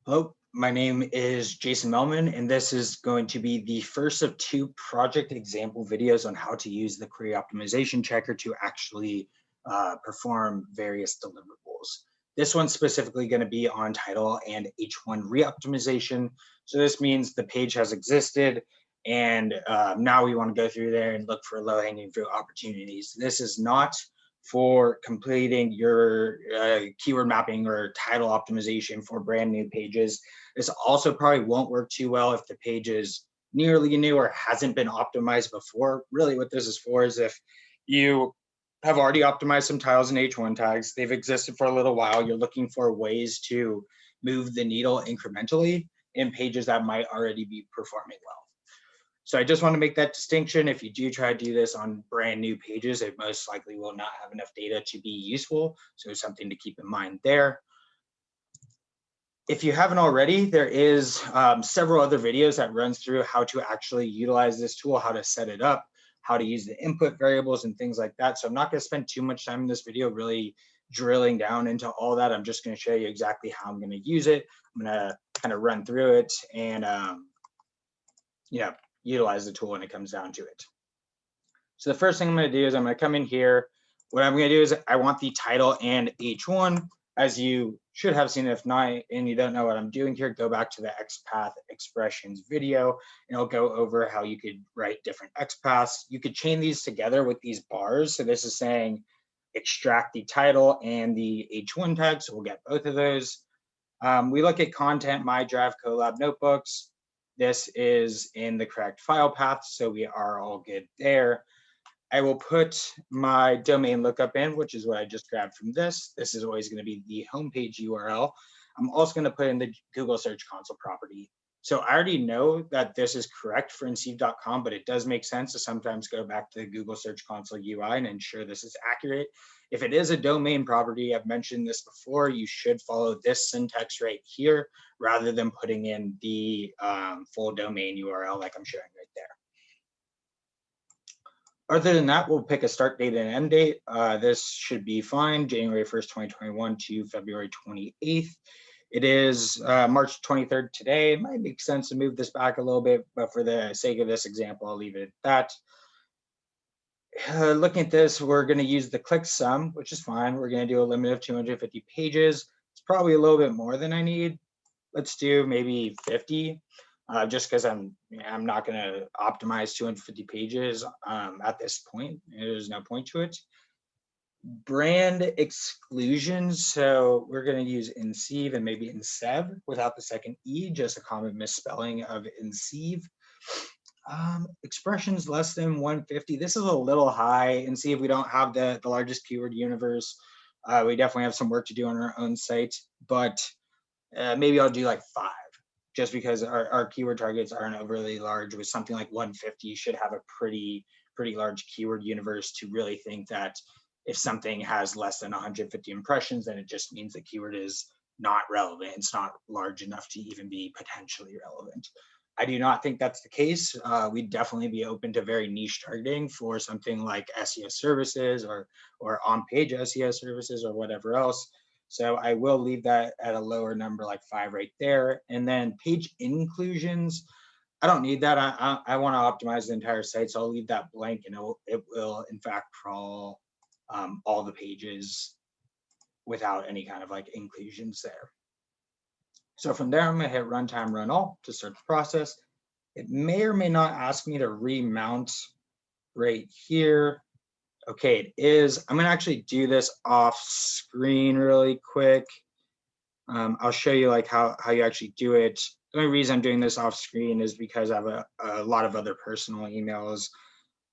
Hello, my name is Jason Melman, and this is going to be the first of two project example videos on how to use the query optimization checker to actually perform various deliverables. This one's specifically going to be on title and H1 reoptimization. So this means the page has existed, and now we want to go through there and look for low-hanging fruit opportunities. This is not for completing your keyword mapping or title optimization for brand new pages. This also probably won't work too well if the page is nearly new or hasn't been optimized before. Really what this is for is if you have already optimized some titles and H1 tags, they've existed for a little while, you're looking for ways to move the needle incrementally in pages that might already be performing well. So I just want to make that distinction. If you do try to do this on brand new pages, it most likely will not have enough data to be useful. So something to keep in mind there. If you haven't already, there is several other videos that runs through how to actually utilize this tool, how to set it up, how to use the input variables and things like that. So I'm not going to spend too much time in this video really drilling down into all that. I'm just going to show you exactly how I'm going to use it. I'm going to kind of run through it and utilize the tool when it comes down to it. So the first thing I'm going to do is I'm going to come in here. What I'm going to do is I want the title and H1, as you should have seen. If not, and you don't know what I'm doing here, go back to the XPath expressions video, and it'll go over how you could write different XPaths. You could chain these together with these bars. So this is saying extract the title and the H1 tag. So we'll get both of those. We look at content, My Drive, Colab notebooks. This is in the correct file path, so we are all good there. I will put my domain lookup in, which is what I just grabbed from this. This is always going to be the homepage URL. I'm also going to put in the Google Search Console property. So I already know that this is correct for nceive.com, but it does make sense to sometimes go back to the Google Search Console UI and ensure this is accurate. If it is a domain property, I've mentioned this before, you should follow this syntax right here rather than putting in the full domain URL like I'm showing right there. Other than that, we'll pick a start date and end date. This should be fine, January 1st, 2021 to February 28th. It is March 23rd today. It might make sense to move this back a little bit, but for the sake of this example, I'll leave it at that. Looking at this, we're going to use the click sum, which is fine. We're going to do a limit of 250 pages. It's probably a little bit more than I need. Let's do maybe 50. Just because I'm not going to optimize 250 pages at this point. There's no point to it. Brand exclusions. So we're going to use nceive and maybe nceive without the second E, just a common misspelling of nceive. Expressions less than 150. This is a little high. Nceive, we don't have the largest keyword universe. We definitely have some work to do on our own site, but maybe I'll do like 5. Just because our keyword targets aren't overly large. With something like 150, you should have a pretty large keyword universe to really think that if something has less than 150 impressions, then it just means the keyword is not relevant. It's not large enough to even be potentially relevant. I do not think that's the case. We'd definitely be open to very niche targeting for something like SEO services or on-page SEO services or whatever else. So I will leave that at a lower number, like 5 right there. And then page inclusions, I don't need that. I want to optimize the entire site, so I'll leave that blank, and it will in fact crawl all the pages without any kind of like inclusions there. So from there, I'm going to hit runtime run all to start the process. It may or may not ask me to remount right here. Okay, it is. I'm going to actually do this off screen really quick. I'll show you like how you actually do it. The only reason I'm doing this off screen is because I have a lot of other personal emails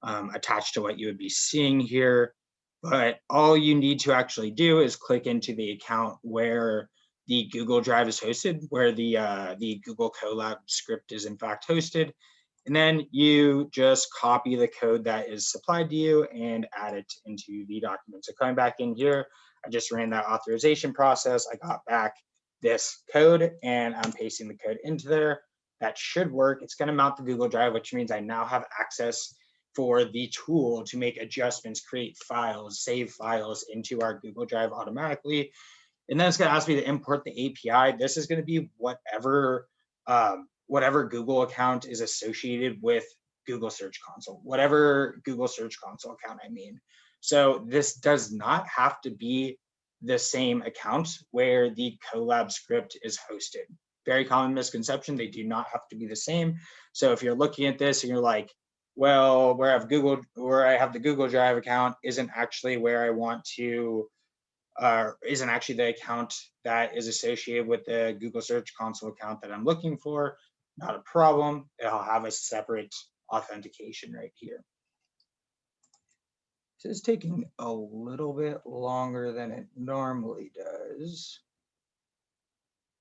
attached to what you would be seeing here. But all you need to actually do is click into the account where the Google Drive is hosted, where the Google Colab script is in fact hosted. And then you just copy the code that is supplied to you and add it into the document. So coming back in here, I just ran that authorization process. I got back this code and I'm pasting the code into there. That should work. It's going to mount the Google Drive, which means I now have access for the tool to make adjustments, create files, save files into our Google Drive automatically. And then it's going to ask me to import the API. This is going to be whatever Google account is associated with Google Search Console, whatever Google Search Console account I mean. So this does not have to be the same account where the Colab script is hosted. Very common misconception, they do not have to be the same. So if you're looking at this and you're like, well, where I have the Google Drive account isn't actually where I want to, isn't actually the account that is associated with the Google Search Console account that I'm looking for, not a problem. I'll have a separate authentication right here. So it's taking a little bit longer than it normally does.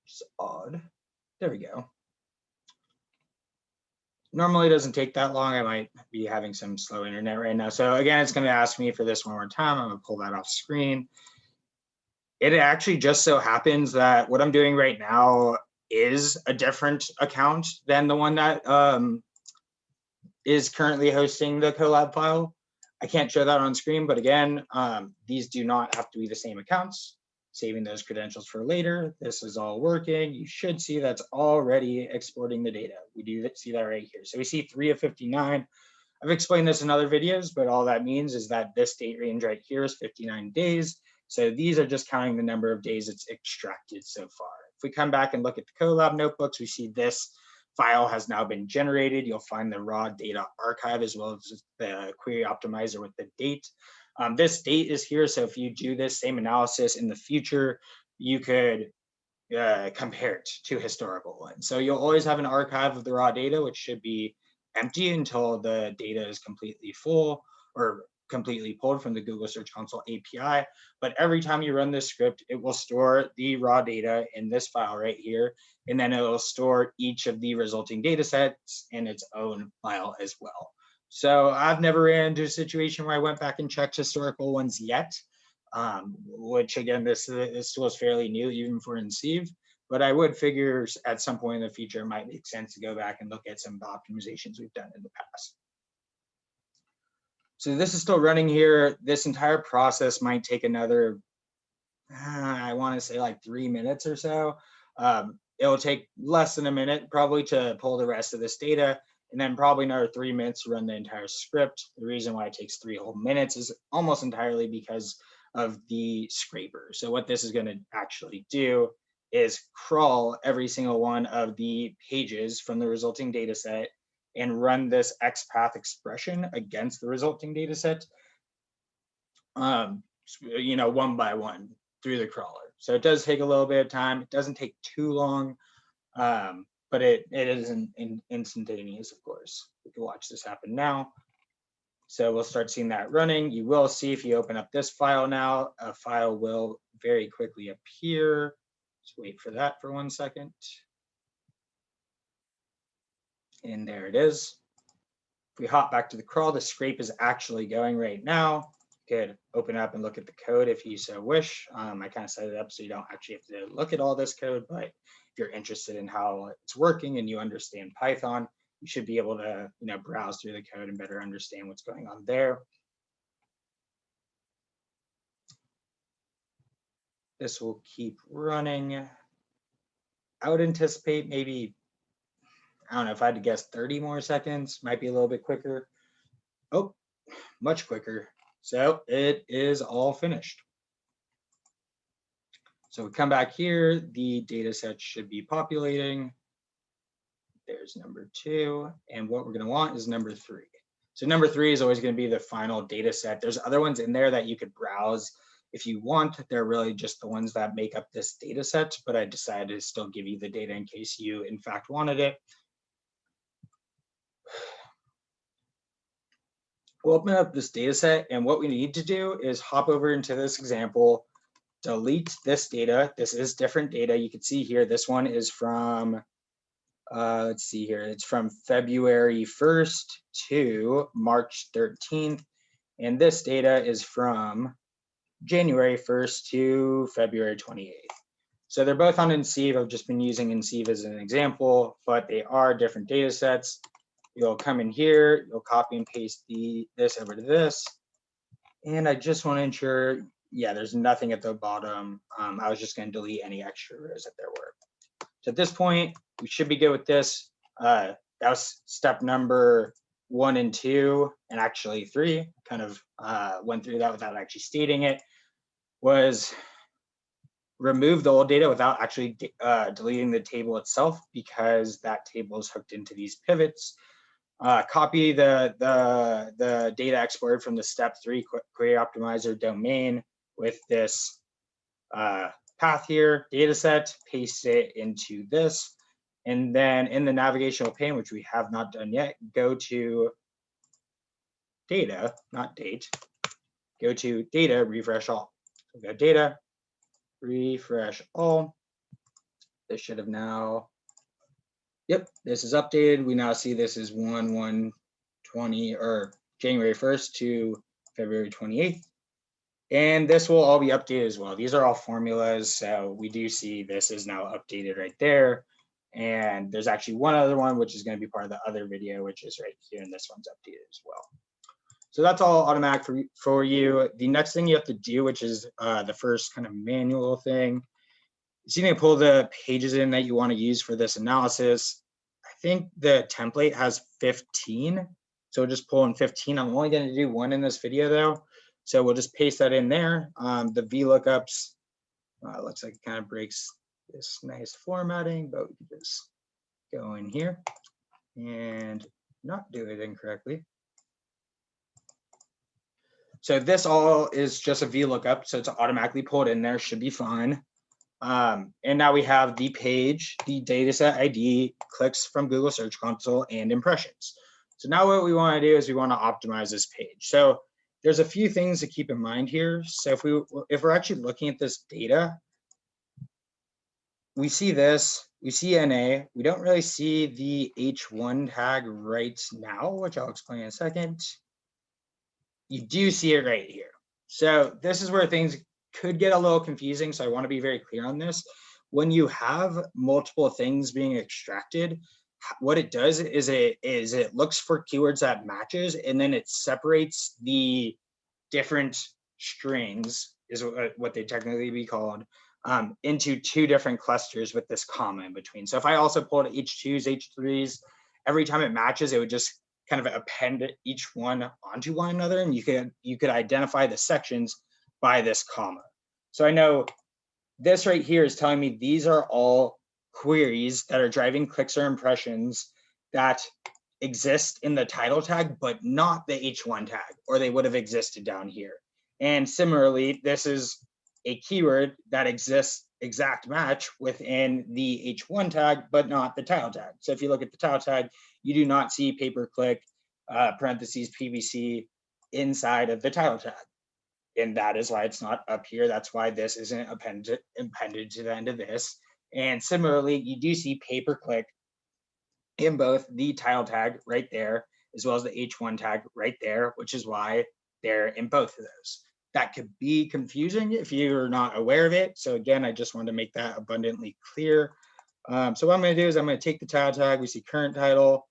It's odd. There we go. Normally it doesn't take that long. I might be having some slow internet right now. So again, it's going to ask me for this one more time. I'm going to pull that off screen. It actually just so happens that what I'm doing right now is a different account than the one that is currently hosting the Colab file. I can't show that on screen, but again, these do not have to be the same accounts. Saving those credentials for later. This is all working. You should see that's already exporting the data. We do see that right here. So we see 3 of 59. I've explained this in other videos, but all that means is that this date range right here is 59 days. So these are just counting the number of days it's extracted so far. If we come back and look at the Colab notebooks, we see this file has now been generated. You'll find the raw data archive as well as the query optimizer with the date. This date is here, so if you do this same analysis in the future, you could compare it to historical ones. So you'll always have an archive of the raw data, which should be empty until the data is completely full or completely pulled from the Google Search Console API. But every time you run this script, it will store the raw data in this file right here, and then it will store each of the resulting data sets in its own file as well. So I've never ran into a situation where I went back and checked historical ones yet, which again, this tool is fairly new even for Enceive, but I would figure at some point in the future, it might make sense to go back and look at some of the optimizations we've done in the past. So this is still running here. This entire process might take another, I want to say like 3 minutes or so. It'll take less than a minute probably to pull the rest of this data, and then probably another 3 minutes to run the entire script. The reason why it takes 3 whole minutes is almost entirely because of the scraper. So what this is going to actually do is crawl every single one of the pages from the resulting data set and run this XPath expression against the resulting data set, one by one through the crawler. So it does take a little bit of time. It doesn't take too long, but it isn't instantaneous, of course. We can watch this happen now. So we'll start seeing that running. You will see if you open up this file now, a file will very quickly appear. Just wait for that for 1 second. And there it is. If we hop back to the crawl, the scrape is actually going right now. You could open up and look at the code if you so wish. I kind of set it up so you don't actually have to look at all this code, but if you're interested in how it's working and you understand Python, you should be able to browse through the code and better understand what's going on there. This will keep running. I would anticipate maybe, I don't know, if I had to guess 30 more seconds, might be a little bit quicker. Oh, much quicker. So it is all finished. So we come back here, the data set should be populating. There's number 2, and what we're going to want is number 3. So number 3 is always going to be the final data set. There's other ones in there that you could browse if you want. They're really just the ones that make up this data set, but I decided to still give you the data in case you in fact wanted it. We'll open up this data set, and what we need to do is hop over into this example, delete this data. This is different data. You can see here, this one is from, let's see here, it's from February 1st to March 13th. And this data is from January 1st to February 28th. So they're both on Enceive. I've just been using Enceive as an example, but they are different data sets. You'll come in here, you'll copy and paste this over to this. And I just want to ensure yeah, there's nothing at the bottom. I was just going to delete any extra rows that there were. So at this point, we should be good with this. That was step number 1 and 2, and actually 3. Kind of went through that without actually stating it. Was remove the old data without actually deleting the table itself, because that table is hooked into these pivots. Copy the data exported from the step 3 query optimizer domain with this path here, data set, paste it into this. And then in the navigational pane, which we have not done yet, go to data, not date, go to data, refresh all. So go data, refresh all. This should have now, yep, this is updated. We now see this is 1/1/20 or January 1st to February 28th. And this will all be updated as well. These are all formulas. So we do see this is now updated right there. And there's actually one other one, which is going to be part of the other video, which is right here. And this one's updated as well. So that's all automatic for you. The next thing you have to do, which is the first kind of manual thing, is you need to pull the pages in that you want to use for this analysis. I think the template has 15. So just pull in 15. I'm only going to do one in this video though. So we'll just paste that in there. The VLOOKUPs, looks like it kind of breaks this nice formatting, but we can just go in here and not do it incorrectly. So this all is just a VLOOKUP, so it's automatically pulled in there, should be fine. And now we have the page, the dataset ID, clicks from Google Search Console, and impressions. So now what we want to do is we want to optimize this page. So there's a few things to keep in mind here. So if we're actually looking at this data, we see this, we see NA, we don't really see the H1 tag right now, which I'll explain in a second. You do see it right here. So this is where things could get a little confusing. So I want to be very clear on this. When you have multiple things being extracted, what it does is it looks for keywords that matches, and then it separates the different strings, is what they technically be called, into 2 different clusters with this comma in between. So if I also pulled H2s, H3s, every time it matches, it would just kind of append each one onto one another, and you could identify the sections by this comma. So I know this right here is telling me these are all queries that are driving clicks or impressions that exist in the title tag, but not the H1 tag, or they would have existed down here. And similarly, this is a keyword that exists exact match within the H1 tag, but not the title tag. So if you look at the title tag, you do not see pay-per-click, parentheses, PPC inside of the title tag. And that is why it's not up here. That's why this isn't appended to the end of this. And similarly, you do see pay-per-click in both the title tag right there, as well as the H1 tag right there, which is why they're in both of those. That could be confusing if you're not aware of it. So again, I just wanted to make that abundantly clear. So what I'm going to do is I'm going to take the title tag. We see current title,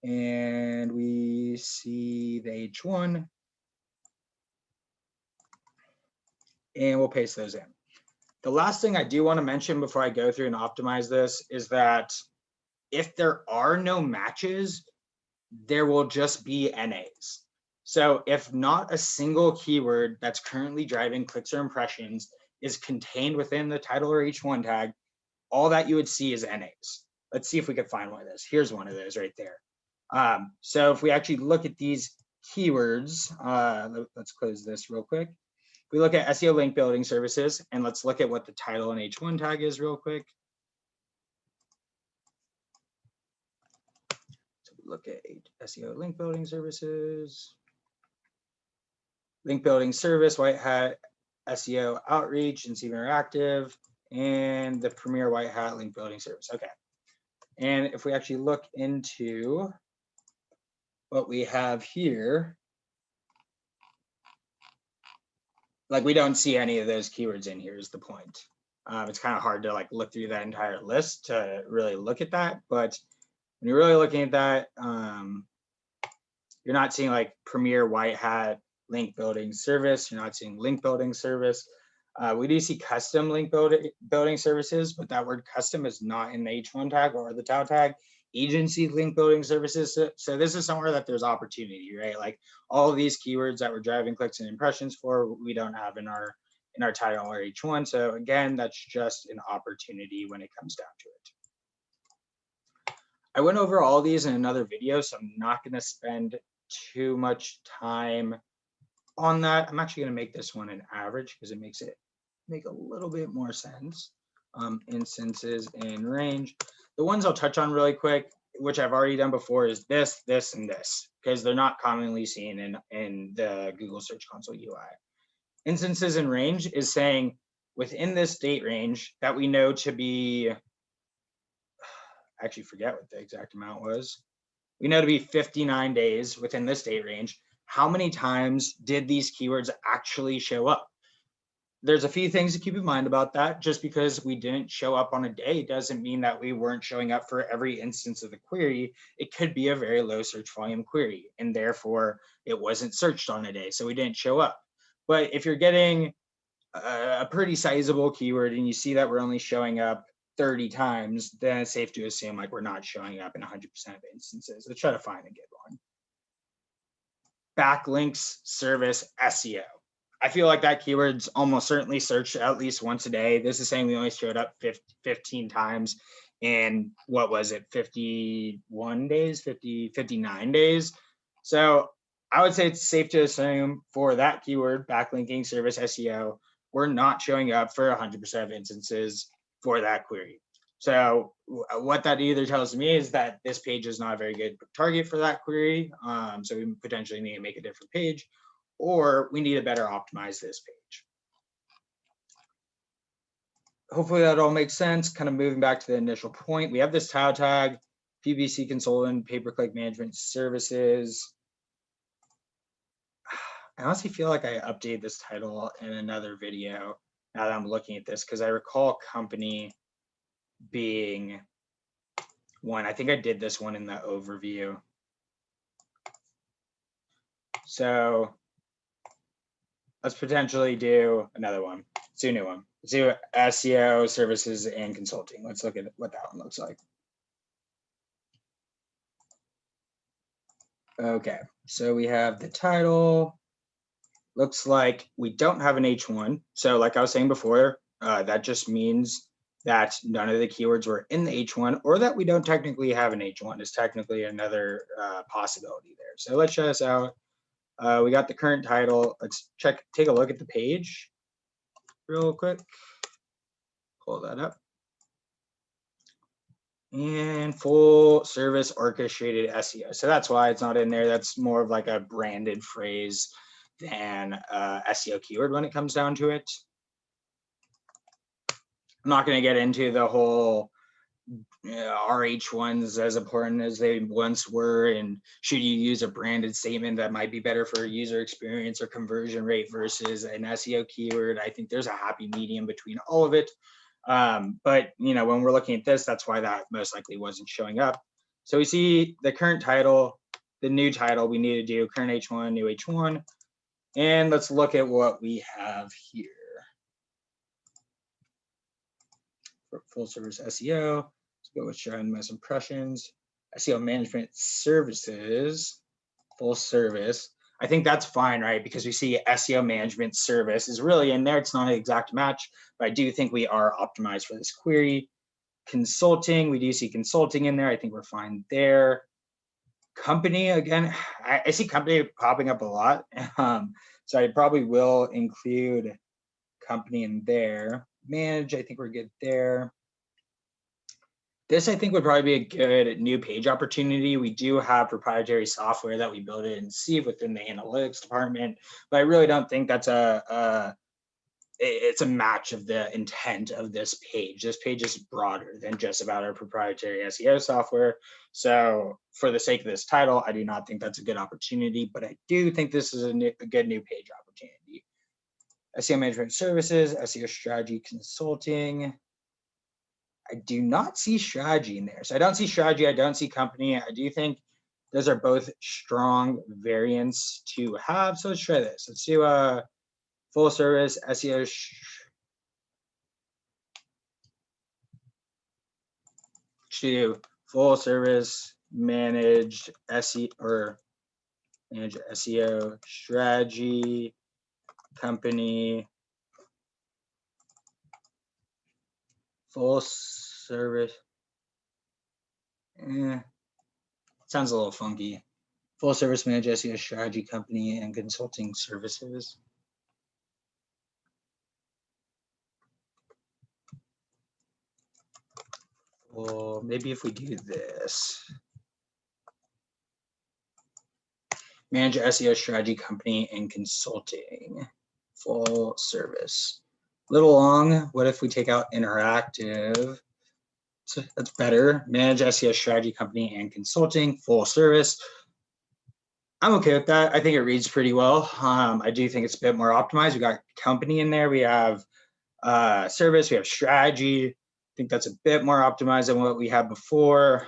and we see the H1, and we'll paste those in. The last thing I do want to mention before I go through and optimize this is that if there are no matches, there will just be NAs. So if not a single keyword that's currently driving clicks or impressions is contained within the title or H1 tag, all that you would see is NAs. Let's see if we can find one of those. Here's one of those right there. So if we actually look at these keywords, let's close this real quick. We look at SEO link building services, and let's look at what the title and H1 tag is real quick. So we look at SEO link building services, link building service, white hat, SEO outreach, and SEO interactive, and the premier white hat link building service. Okay. And if we actually look into what we have here, like we don't see any of those keywords in here is the point. It's kind of hard to like look through that entire list to really look at that. But when you're really looking at that, you're not seeing like premier white hat link building service. You're not seeing link building service. We do see custom link building services, but that word custom is not in the H1 tag or the tau tag. Agency link building services. So this is somewhere that there's opportunity, right? Like all of these keywords that we're driving clicks and impressions for, we don't have in our title or H1. So again, that's just an opportunity when it comes down to it. I went over all these in another video, so I'm not going to spend too much time on that. I'm actually going to make this one an average because it makes it make a little bit more sense. Instances in range. The ones I'll touch on really quick, which I've already done before, is this, this, and this, because they're not commonly seen in the Google Search Console UI. Instances in range is saying within this date range that we know to be, I actually forget what the exact amount was. We know to be 59 days within this date range. How many times did these keywords actually show up? There's a few things to keep in mind about that. Just because we didn't show up on a day doesn't mean that we weren't showing up for every instance of the query. It could be a very low search volume query, and therefore it wasn't searched on a day, so we didn't show up. But if you're getting a pretty sizable keyword and you see that we're only showing up 30 times, then it's safe to assume like we're not showing up in 100% of instances. Let's try to find a good one. Backlinks service SEO. I feel like that keyword's almost certainly searched at least once a day. This is saying we only showed up 15 times in, what was it, 51 days, 59 days. So I would say it's safe to assume for that keyword, backlinking service SEO, we're not showing up for 100% of instances for that query. So what that either tells me is that this page is not a very good target for that query. So we potentially need to make a different page, or we need to better optimize this page. Hopefully that all makes sense. Kind of moving back to the initial point, we have this tau tag, PPC consultant, pay-per-click management services. I honestly feel like I updated this title in another video now that I'm looking at this, because I recall company being one. I think I did this one in the overview. So let's potentially do another one. Let's do a new one. Let's do SEO services and consulting. Let's look at what that one looks like. Okay, so we have the title. Looks like we don't have an H1. So like I was saying before, that just means that none of the keywords were in the H1, or that we don't technically have an H1 is technically another possibility there. So let's try this out. We got the current title. Let's take a look at the page real quick. Pull that up. And full service orchestrated SEO. So that's why it's not in there. That's more of like a branded phrase than SEO keyword when it comes down to it. I'm not going to get into the whole RH1s as important as they once were, and should you use a branded statement that might be better for user experience or conversion rate versus an SEO keyword. I think there's a happy medium between all of it. But when we're looking at this, that's why that most likely wasn't showing up. So we see the current title, the new title. We need to do current H1, new H1, and let's look at what we have here. For full service SEO, let's go with showing most impressions. SEO management services, full service. I think that's fine, right? Because we see SEO management service is really in there. It's not an exact match, but I do think we are optimized for this query. Consulting, we do see consulting in there. I think we're fine there. Company, again, I see company popping up a lot. So I probably will include company in there. Manage, I think we're good there. This, I think, would probably be a good new page opportunity. We do have proprietary software that we build it in Sieve within the analytics department, but I really don't think that's it's a match of the intent of this page. This page is broader than just about our proprietary SEO software. So for the sake of this title, I do not think that's a good opportunity, but I do think this is a good new page opportunity. SEO management services, SEO strategy consulting. I do not see strategy in there. So I don't see strategy. I don't see company. I do think Those are both strong variants to have. So let's try this. Let's do a full service SEO. Let's do full service managed SEO or managed SEO strategy company. Full service. Sounds a little funky. Full service managed SEO strategy company and consulting services. Well, maybe if we do this, manage SEO strategy company and consulting, full service. Little long. What if we take out interactive? So that's better. Manage SEO strategy company and consulting, full service. I'm okay with that. I think it reads pretty well. I do think it's a bit more optimized. We got company in there. We have service. We have strategy. I think that's a bit more optimized than what we had before.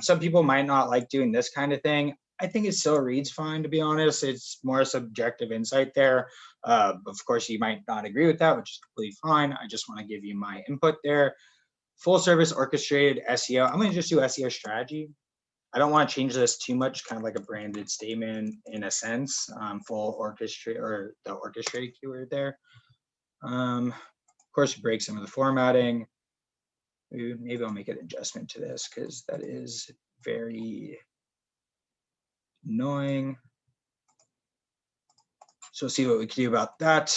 Some people might not like doing this kind of thing. I think it still reads fine, to be honest. It's more subjective insight there. Of course, you might not agree with that, which is completely fine. I just want to give you my input there. Full service orchestrated SEO. I'm going to just do SEO strategy. I don't want to change this too much, kind of like a branded statement in a sense. Full orchestrate or the orchestrated keyword there. Of course, break some of the formatting. Maybe I'll make an adjustment to this because that is very annoying. So see what we can do about that.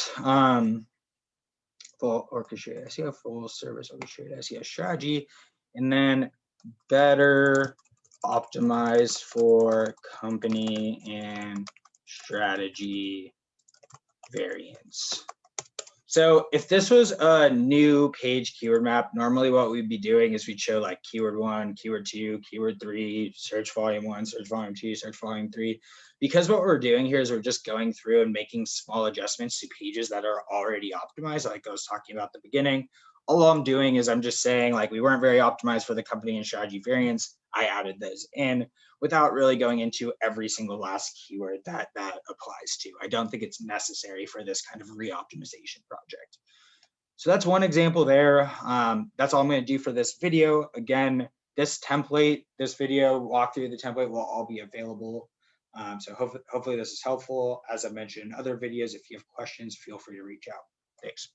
Full orchestrated SEO, full service orchestrated SEO strategy, and then better optimize for company and strategy variants. So if this was a new page keyword map, normally what we'd be doing is we'd show like keyword 1, keyword 2, keyword 3, search volume 1, search volume 2, search volume 3. Because what we're doing here is we're just going through and making small adjustments to pages that are already optimized, like I was talking about at the beginning. All I'm doing is I'm just saying like we weren't very optimized for the company and strategy variants. I added those in without really going into every single last keyword that applies to. I don't think it's necessary for this kind of re-optimization project. So that's one example there. That's all I'm going to do for this video. Again, this template, this video walkthrough of the template will all be available. So hopefully this is helpful. As I mentioned in other videos, if you have questions, feel free to reach out. Thanks.